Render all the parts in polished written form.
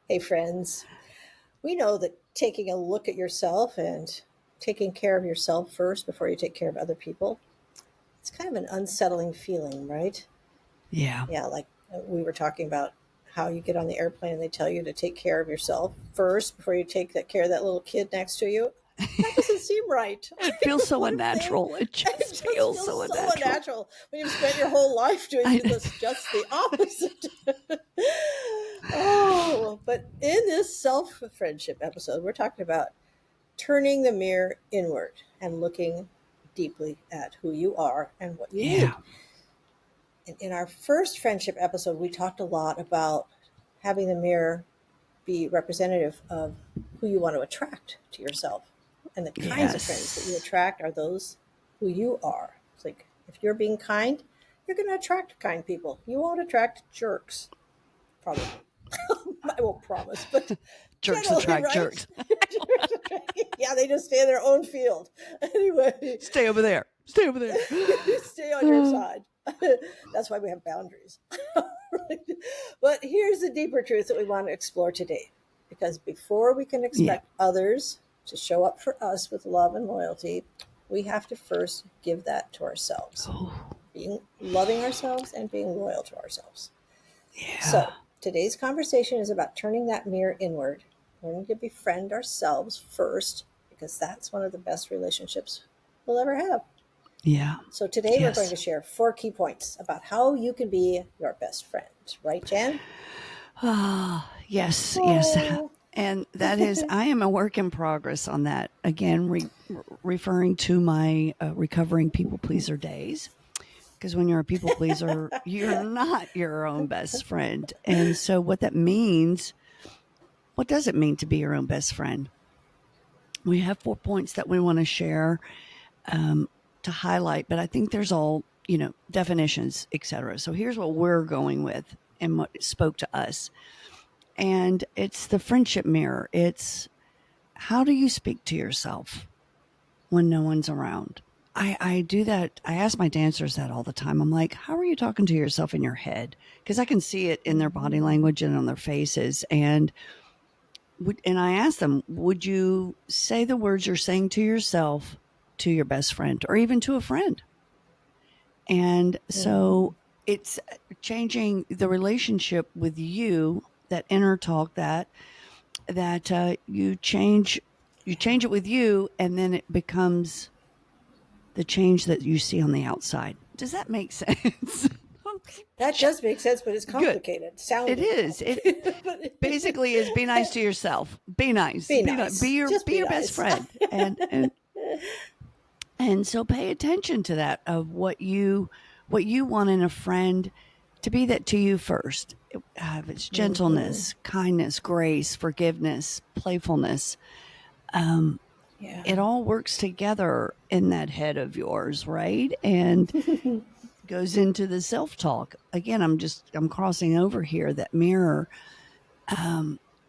Hey, friends. We know that taking a look at yourself and taking care of yourself first before you take care of other people, it's kind of an unsettling feeling, right? Yeah. Yeah, like we were talking about how you get on the airplane and they tell you to take care of yourself first before you take that care of that little kid next to you. That doesn't seem right. It feels so What if they? unnatural. It It just just feels feels so so unnatural. unnatural when you've spent your whole life doing I, this, just the opposite. Oh, but in this self friendship episode, we're talking about turning the mirror inward and looking deeply at who you are and what you need. yeah. In our first friendship episode, we talked a lot about having the mirror be representative of who you want to attract to yourself. And the kinds of friends that you Yes. attract are those who you are. It's like if you're being kind, you're going to attract kind people. You won't attract jerks, probably. I won't promise, but Jerks generally, attract right? jerks. Yeah, they just stay in their own field. Anyway, Stay over there. Stay over there. stay on your side. That's why we have boundaries. But here's the deeper truth that we want to explore today. Because before we can Yeah. expect others to show up for us with love and loyalty, we have to first give that to ourselves. Oh, Being loving ourselves and being loyal to ourselves. So, yeah. today's conversation is about turning that mirror inward, learning to befriend ourselves first, because that's one of the best relationships we'll ever have. Yeah. So, today we're going Yes. to share 4 key points about how you can be your best friend. Right, Jan? Ah, yes. Yes. Oh, And that is, I am a work in progress on that. Again, referring to my recovering people pleaser days. Because when you're a people pleaser, you're not your own best friend. And so, what that means, what does it mean to be your own best friend? We have 4 points that we want to share to highlight, but I think there's all, definitions, etc. So, here's what we're going with and what spoke to us. And it's the friendship mirror. It's how do you speak to yourself when no one's around? I do that. I ask my dancers that all the time. I'm like, how are you talking to yourself in your head? Because I can see it in their body language and on their faces. And I ask them, would you say the words you're saying to yourself to your best friend or even to a friend? And so it's changing the relationship with you, that inner talk, that you change it with you, and then it becomes the change that you see on the outside. Does that make sense? that does make sense, but it's Good. complicated, It sounding is. It complicated. But basically is be nice to yourself. Be nice. be Be nice. Be nice. your Just be be your best nice. friend. And so pay attention to that of what you want in a friend to be that to you first. If it's gentleness, kindness, grace, forgiveness, playfulness, Yeah. it all works together in that head of yours, right? And goes into the self talk. Again, I'm crossing over here that mirror.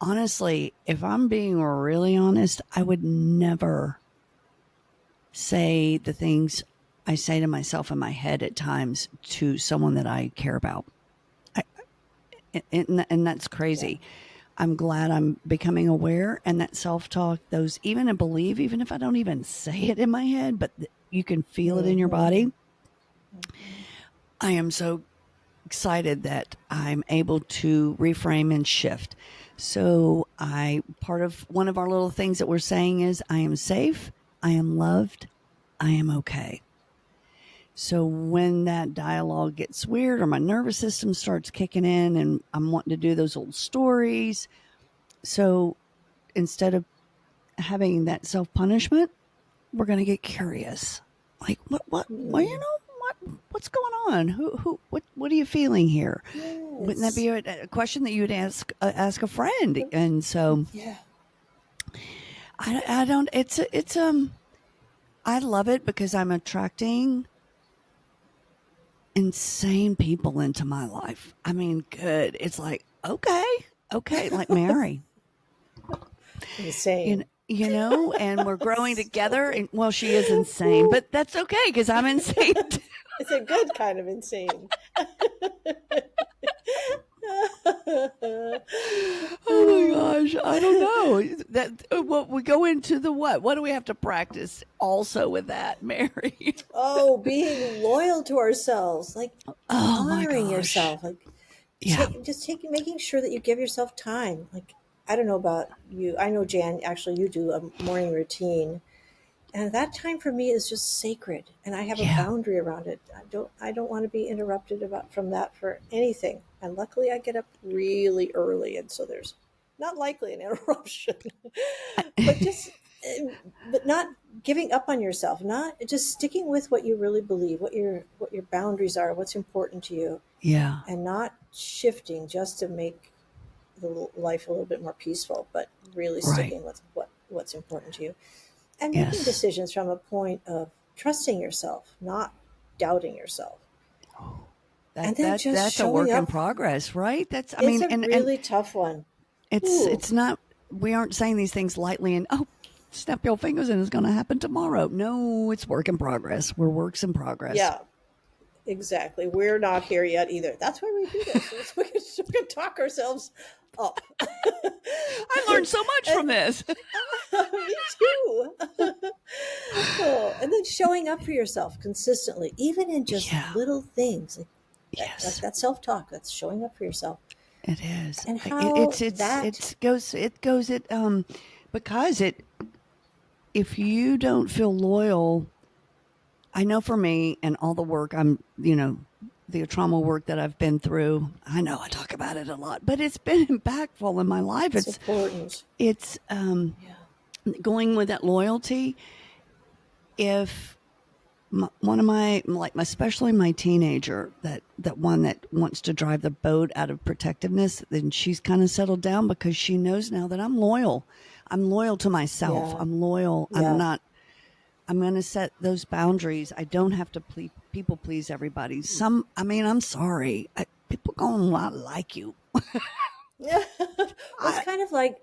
Honestly, if I'm being really honest, I would never say the things I say to myself in my head at times to someone that I care about. I, and that's Yeah. crazy. I'm glad I'm becoming aware, and that self talk, those even and believe, even if I don't even say it in my head, but you can feel it in your body. I am so excited that I'm able to reframe and shift. So part of one of our little things that we're saying is I am safe, I am loved, I am okay. So when that dialogue gets weird or my nervous system starts kicking in and I'm wanting to do those old stories, so instead of having that self punishment, we're going to get curious. Like well, what's going on? What are you feeling here? Wouldn't that Yes. be a question that you'd ask a friend? And so Yeah. I don't. I love it because I'm attracting insane people into my life. I mean, good. It's like okay, like Mary, Insane. and we're growing So, together. And well, she is insane, but that's okay because I'm insane. it's a good kind of insane. Oh my I don't know. What we go into the what? What do we have to practice also with that, Mary? Oh, being loyal to ourselves, like Oh my honoring gosh. yourself, like Yeah. making sure that you give yourself time. Like, I don't know about you. I know, Jan, actually, you do a morning routine, and that time for me is just sacred, and I have a Yeah. boundary around it. I don't want to be interrupted about from that for anything. And luckily I get up really early, and so there's not likely an interruption. But just eh, but not giving up on yourself, not just sticking with what you really believe, what your boundaries are, what's important to you, Yeah. and not shifting just to make the life a little bit more peaceful, but really Right. sticking with what's important to you, and making Yes. decisions from a point of trusting yourself, not doubting yourself. That And then that just that's a showing work in up. progress, right? That's I It's mean, a and really tough one. it's Ooh, it's not we aren't saying these things lightly and oh, snap your fingers and it's going to happen tomorrow. No, it's work in progress. We're works in progress. yeah, exactly. We're not here yet either. That's why we do this. We can talk ourselves up. I learned so much And from this. me too. Oh, and then showing up for yourself consistently, even in just Yeah. little things like Yes. that self-talk. That's showing up for yourself, It is. and It, how it's it's that. it goes it goes it because it if you don't feel loyal, I know for me and all the work the trauma work that I've been through, I know I talk about it a lot, but it's been impactful in my life. It's important. It's Yeah. going with that loyalty. If one of my like especially my teenager that one that wants to drive the boat out of protectiveness, then she's kind of settled down because she knows now that I'm loyal to myself, Yeah. I'm loyal, I'm Yeah. not, I'm going to set those boundaries. I don't have to people please everybody. I mean, I'm sorry, people going to like you. Yeah. Well, it's I, kind of like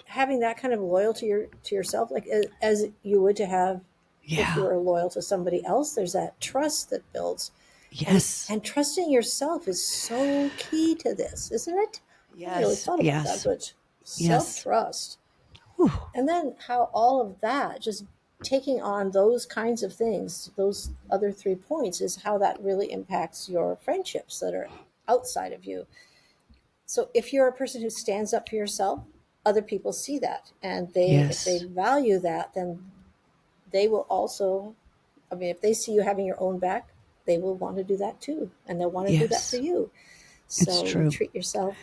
having that kind of loyalty to yourself, like as you would to have if you yeah. were loyal to somebody else. There's that trust that builds, and Yes. and trusting yourself is so key to this, isn't it? I haven't really Yes. thought about that, Yes. but self Yes. trust, Whew. and then how all of that just taking on those kinds of things, those other 3 points, is how that really impacts your friendships that are outside of you. So if you're a person who stands up for yourself, other people see that, and if they Yes. value that, then they will also, I mean, if they see you having your own back, they will want to do that too, and they'll want to do that for Yes. you. It's So you true. treat yourself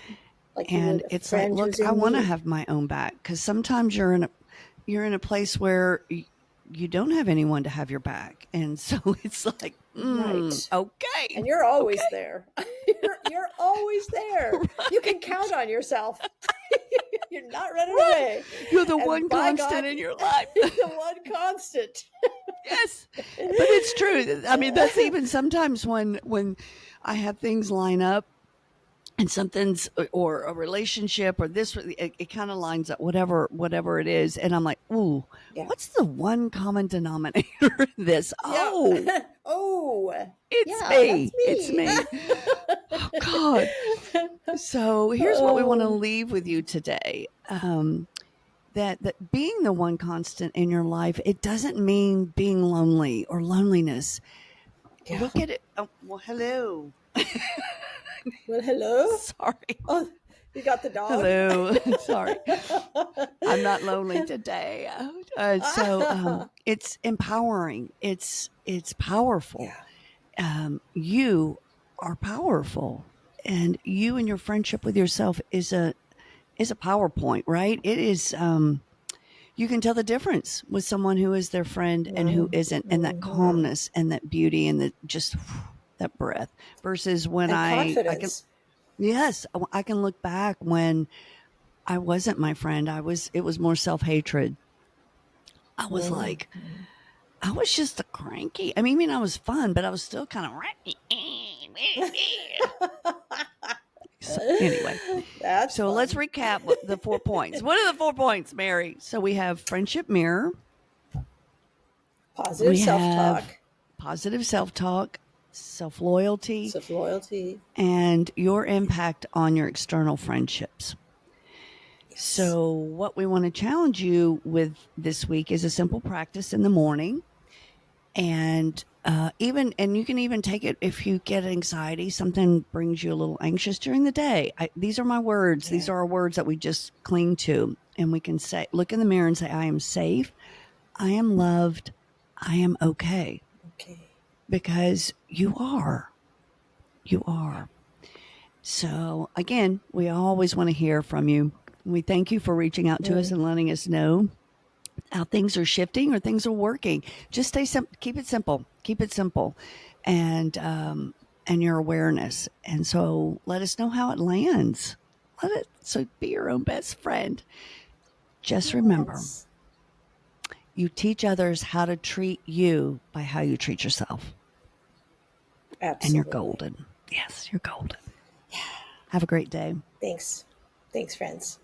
like you would And a it's like, friend look, who's I in want to need. have my own back because sometimes you're in a place where you don't have anyone to have your back, and so it's like, Right. okay, And you're always okay, there. You're always there. You can count right, on yourself. You're not running right. away. You're the And one by constant God, in your life. the one constant. Yes, but it's true. I mean, that's even sometimes when I have things line up and something's or a relationship or this it kind of lines up whatever it is, and I'm like, ooh, Yeah. what's the one common denominator in this? Yeah. Oh, Oh, it's yeah, that's me, it's me. me. Oh God. So here's what we want to Oh, leave with you today. That being the one constant in your life, it doesn't mean being lonely or loneliness. yeah. Look at it. Oh, well, hello. Well, hello. Sorry. Oh, you got the dog? Hello. Sorry. I'm not lonely today. It's empowering. It's powerful. Yeah. You are powerful, and you and your friendship with yourself is a PowerPoint, right? It is. You can tell the difference with someone who is their friend and who isn't, and that Mm-hmm. calmness and that beauty and the just that breath versus when And I can. confidence. Yes, I can look back when I wasn't my friend. It was more self-hatred. I was like, Mm-hmm. I was just a cranky. I mean, I was fun, but I was still kind of so anyway. That's So let's fun. recap the 4 points. What are the 4 points, Mary? So we have friendship mirror, Positive we self have talk, positive self-talk, self-loyalty, self loyalty. and your impact on your external friendships. Yeah. So, what we want to challenge you with this week is a simple practice in the morning. And you can even take it if you get anxiety, something brings you a little anxious during the day. These are my words. Yeah. These are our words that we just cling to. And we can say, look in the mirror and say, I am safe. I am loved. I am okay. Okay. Because you are. You are. So, again, we always want to hear from you. We thank you for reaching out to us and letting us know how things are shifting or things are working. Just stay simple. Keep it simple. Keep it simple, and your awareness. And so, let us know how it lands. So be your own best friend. Just remember, Yes. you teach others how to treat you by how you treat yourself, and you're Absolutely. golden. Yes, you're golden. Have a great day. Thanks. Thanks, friends.